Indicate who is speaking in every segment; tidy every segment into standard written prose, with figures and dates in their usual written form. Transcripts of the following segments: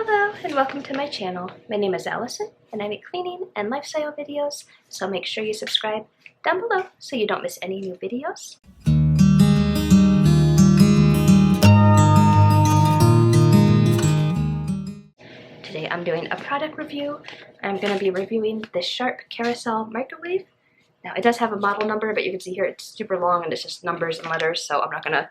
Speaker 1: Hello and welcome to my channel. My name is Allison and I make cleaning and lifestyle videos, so make sure you subscribe down below so you don't miss any new videos. Today I'm doing a product review. I'm going to be reviewing the Sharp Carousel Microwave. Now it does have a model number, but you can see here it's super long and it's just numbers and letters, so I'm not going to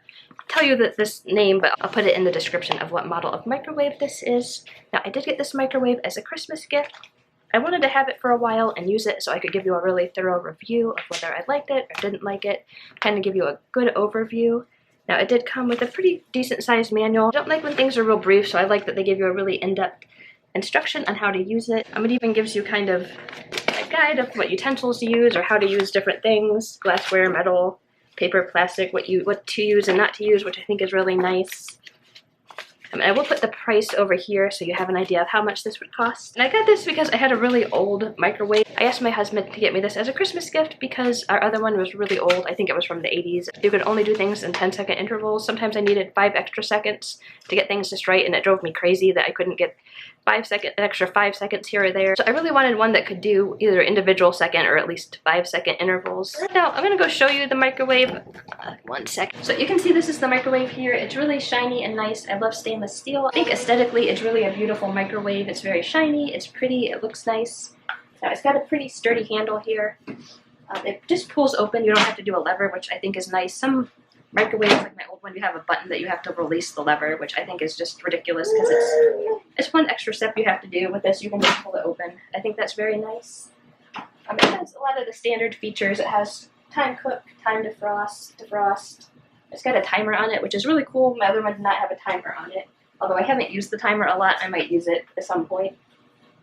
Speaker 1: tell you this name, but I'll put it in the description of what model of microwave this is. Now I did get this microwave as a Christmas gift. I wanted to have it for a while and use it so I could give you a really thorough review of whether I liked it or didn't like it, kind of give you a good overview. Now it did come with a pretty decent sized manual. I don't like when things are real brief, so I like that they give you a really in-depth instruction on how to use it. It even gives you kind of a guide of what utensils to use or how to use different things, glassware, metal, paper, plastic, what to use and not to use, which I think is really nice. I will put the price over here so you have an idea of how much this would cost. And I got this because I had a really old microwave. I asked my husband to get me this as a Christmas gift because our other one was really old. I think it was from the 80s. You could only do things in 10-second intervals. Sometimes I needed 5 extra seconds to get things just right, and it drove me crazy that I couldn't get extra 5 seconds here or there. So I really wanted one that could do either individual second or at least 5-second intervals. Now I'm gonna go show you the microwave. 1 second. So you can see this is the microwave here. It's really shiny and nice. I love stainless steel. I think aesthetically it's really a beautiful microwave. It's very shiny, it's pretty, it looks nice. Now it's got a pretty sturdy handle here. It just pulls open. You don't have to do a lever, which I think is nice. Some microwaves, like my old one, you have a button that you have to release the lever, which I think is just ridiculous because it's one extra step you have to do. With this, you can just pull it open. I think that's very nice. It has a lot of the standard features. It has time cook, time defrost. It's got a timer on it, which is really cool. My other one did not have a timer on it. Although I haven't used the timer a lot, I might use it at some point.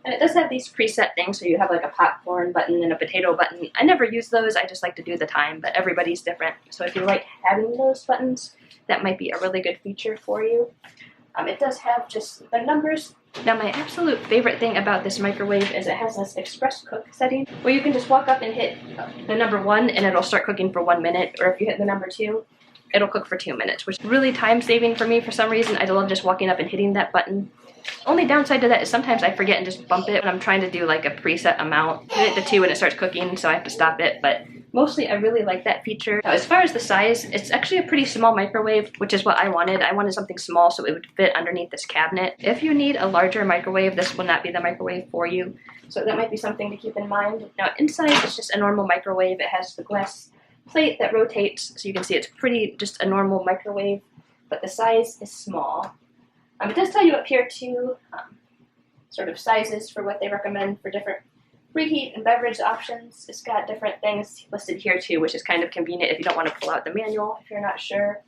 Speaker 1: And it does have these preset things, so you have like a popcorn button and a potato button. I never use those, I just like to do the time, but everybody's different. So if you like having those buttons, that might be a really good feature for you. It does have just the numbers. Now my absolute favorite thing about this microwave is it has this express cook setting where you can just walk up and hit the number 1 and it'll start cooking for 1 minute, or if you hit the number 2, it'll cook for 2 minutes, which is really time saving for me for some reason. I love just walking up and hitting that button. Only downside to that is sometimes I forget and just bump it when I'm trying to do like a preset amount. I hit the 2 and it starts cooking, so I have to stop it, but mostly I really like that feature. Now as far as the size, it's actually a pretty small microwave, which is what I wanted. I wanted something small so it would fit underneath this cabinet. If you need a larger microwave, this will not be the microwave for you, so that might be something to keep in mind. Now inside it's just a normal microwave. It has the glass plate that rotates, so you can see it's pretty just a normal microwave, but the size is small. It does tell you up here too, sort of sizes for what they recommend for different reheat and beverage options. It's got different things listed here too, which is kind of convenient if you don't want to pull out the manual if you're not sure.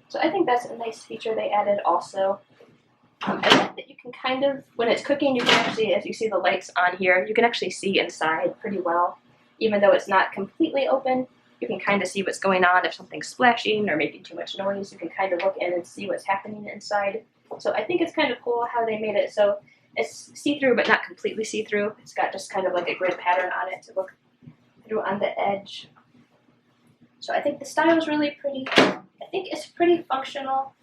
Speaker 1: So I think that's a nice feature they added also. I like that you can kind of, when it's cooking, you can actually, as you see the lights on here, you can actually see inside pretty well. Even though it's not completely open, you can kind of see what's going on. If something's splashing or making too much noise, you can kind of look in and see what's happening inside. So I think it's kind of cool how they made it so it's see-through but not completely see-through. It's got just kind of like a grid pattern on it to look through on the edge. So I think the style is really pretty. I think it's pretty functional.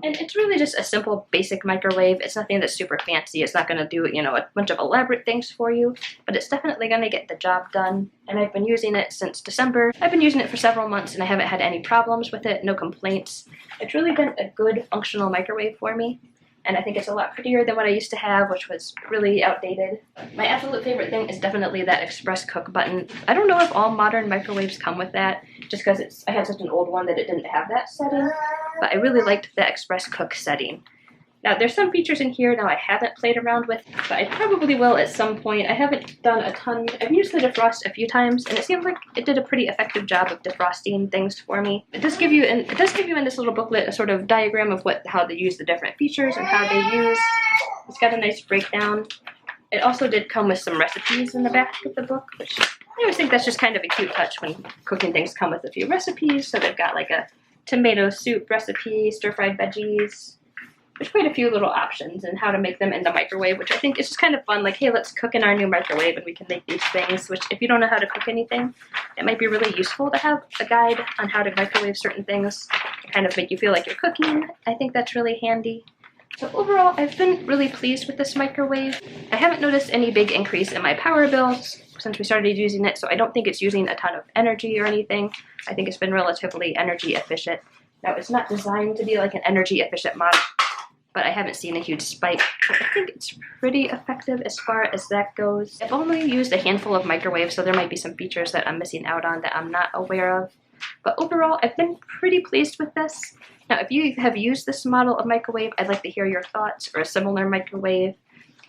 Speaker 1: And it's really just a simple, basic microwave. It's nothing that's super fancy. It's not going to do, you know, a bunch of elaborate things for you, but it's definitely going to get the job done. And I've been using it since December. I've been using it for several months and I haven't had any problems with it, no complaints. It's really been a good, functional microwave for me. And I think it's a lot prettier than what I used to have, which was really outdated. My absolute favorite thing is definitely that express cook button. I don't know if all modern microwaves come with that, just because I had such an old one that it didn't have that setting, but I really liked the express cook setting. Now there's some features in here now I haven't played around with, but I probably will at some point. I haven't done a ton. I've used the defrost a few times and it seems like it did a pretty effective job of defrosting things for me. It does give you in this little booklet a sort of diagram of how they use the different features and how they use. It's got a nice breakdown. It also did come with some recipes in the back of the book, which I always think that's just kind of a cute touch when cooking things come with a few recipes. So they've got like a tomato soup recipe, stir-fried veggies. There's quite a few little options and how to make them in the microwave, which I think is just kind of fun. Like, hey, let's cook in our new microwave and we can make these things, which if you don't know how to cook anything, it might be really useful to have a guide on how to microwave certain things to kind of make you feel like you're cooking. I think that's really handy. So overall, I've been really pleased with this microwave. I haven't noticed any big increase in my power bills since we started using it, so I don't think it's using a ton of energy or anything. I think it's been relatively energy efficient. Now, it's not designed to be like an energy efficient model, but I haven't seen a huge spike. I think it's pretty effective as far as that goes. I've only used a handful of microwaves, so there might be some features that I'm missing out on that I'm not aware of. But overall, I've been pretty pleased with this. Now, if you have used this model of microwave, I'd like to hear your thoughts, or a similar microwave.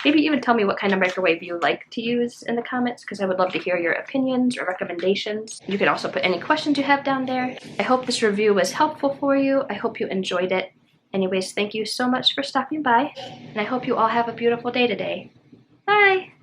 Speaker 1: Maybe even tell me what kind of microwave you like to use in the comments, because I would love to hear your opinions or recommendations. You can also put any questions you have down there. I hope this review was helpful for you. I hope you enjoyed it. Anyways, thank you so much for stopping by, and I hope you all have a beautiful day today. Bye!